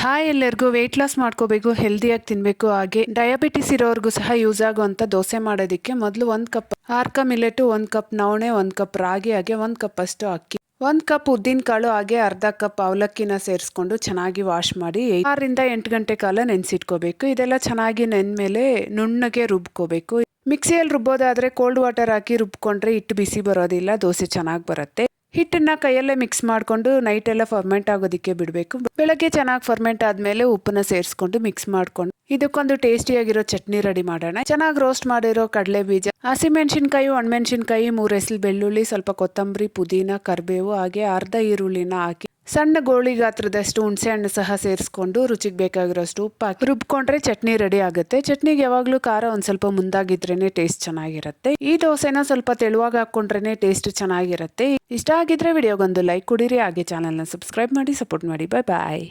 Hi ಎಲ್ಲರಿಗೂ weight loss ಮಾಡ್ಕೋಬೇಕು, ಹೆಲ್ದಿಯಾಗಿ ತಿನ್ನಬೇಕು, ಹಾಗೆ ಡಯಾಬಿಟಿಸ್ ಇರೋರ್ಗೂ ಸಹ ಯೂಸ್ ಆಗುವಂಥ ದೋಸೆ ಮಾಡೋದಕ್ಕೆ ಮೊದಲು 1 ಕಪ್ ಆರ್ಕ ಮಿಲೆಟು, 1 ಕಪ್ ನವಣೆ, 1 ಕಪ್ ರಾಗಿ, ಹಾಗೆ 1 ಕಪ್ ಅಷ್ಟು ಅಕ್ಕಿ, 1 ಕಪ್ ಉದ್ದಿನ ಕಾಳು, ಹಾಗೆ ಅರ್ಧ ಕಪ್ ಅವಲಕ್ಕಿನ ಸೇರಿಸ್ಕೊಂಡು ಚೆನ್ನಾಗಿ ವಾಶ್ ಮಾಡಿ 6 ರಿಂದ 8 ಗಂಟೆ ಕಾಲ ನೆನೆಸಿಟ್ಕೋಬೇಕು. ಇದೆಲ್ಲ ಚೆನ್ನಾಗಿ ನೆಂದ್ಮೇಲೆ ನುಣ್ಣಗೆ ರುಬ್ಕೋಬೇಕು. ಮಿಕ್ಸಿಯಲ್ಲಿ ರುಬ್ಬೋದಾದರೆ ಕೋಲ್ಡ್ ವಾಟರ್ ಹಾಕಿ ರುಬ್ಕೊಂಡ್ರೆ ಹಿಟ್ಟು ಬಿಸಿ ಬರೋದಿಲ್ಲ, ದೋಸೆ ಚೆನ್ನಾಗಿ ಬರುತ್ತೆ. ಹಿಟ್ಟನ್ನು ಕೈಯಲ್ಲೇ ಮಿಕ್ಸ್ ಮಾಡಿಕೊಂಡು ನೈಟ್ ಎಲ್ಲ ಫರ್ಮೆಂಟ್ ಆಗೋದಕ್ಕೆ ಬಿಡಬೇಕು. ಬೆಳಗ್ಗೆ ಚೆನ್ನಾಗಿ ಫರ್ಮೆಂಟ್ ಆದಮೇಲೆ ಉಪ್ಪನ್ನ ಸೇರಿಸ್ಕೊಂಡು ಮಿಕ್ಸ್ ಮಾಡ್ಕೊಂಡು ಇದಕ್ಕೊಂದು ಟೇಸ್ಟಿಯಾಗಿರೋ ಚಟ್ನಿ ರೆಡಿ ಮಾಡೋಣ. ಚೆನ್ನಾಗಿ ರೋಸ್ಟ್ ಮಾಡಿರೋ ಕಡಲೆ ಬೀಜ, ಹಸಿಮೆಣಸಿನ್ಕಾಯಿ, ಒಣಮೆಣಸಿನ್ಕಾಯಿ, 3 ಎಸಳು ಬೆಳ್ಳುಳ್ಳಿ, ಸ್ವಲ್ಪ ಕೊತ್ತಂಬರಿ, ಪುದೀನ, ಕರಿಬೇವು, ಹಾಗೆ ಅರ್ಧ ಈರುಳ್ಳಿನ ಹಾಕಿ ಸಣ್ಣ ಗೋಳಿ ಗಾತ್ರದಷ್ಟು ಹುಣಸೆ ಹಣ್ಣು ಸಹ ಸೇರಿಸ್ಕೊಂಡು ರುಚಿಗೆ ಬೇಕಾಗಿರೋಷ್ಟು ಉಪ್ಪು ಹಾಕಿ ರುಬ್ಕೊಂಡ್ರೆ ಚಟ್ನಿ ರೆಡಿ ಆಗುತ್ತೆ. ಚಟ್ನಿಗೆ ಯಾವಾಗಲೂ ಖಾರ ಒಂದು ಸ್ವಲ್ಪ ಮುಂದಾಗಿದ್ರೇನೆ ಟೇಸ್ಟ್ ಚೆನ್ನಾಗಿರುತ್ತೆ. ಈ ದೋಸೆನ ಸ್ವಲ್ಪ ತೆಳುವಾಗಿ ಹಾಕ್ಕೊಂಡ್ರೆ ಟೇಸ್ಟ್ ಚೆನ್ನಾಗಿರುತ್ತೆ. ಇಷ್ಟ ಆಗಿದ್ರೆ ವಿಡಿಯೋಗೊಂದು ಲೈಕ್ ಕೊಡಿರಿ, ಹಾಗೆ ಚಾನಲ್ನ ಸಬ್ಸ್ಕ್ರೈಬ್ ಮಾಡಿ ಸಪೋರ್ಟ್ ಮಾಡಿ. ಬಾಯ್ ಬಾಯ್.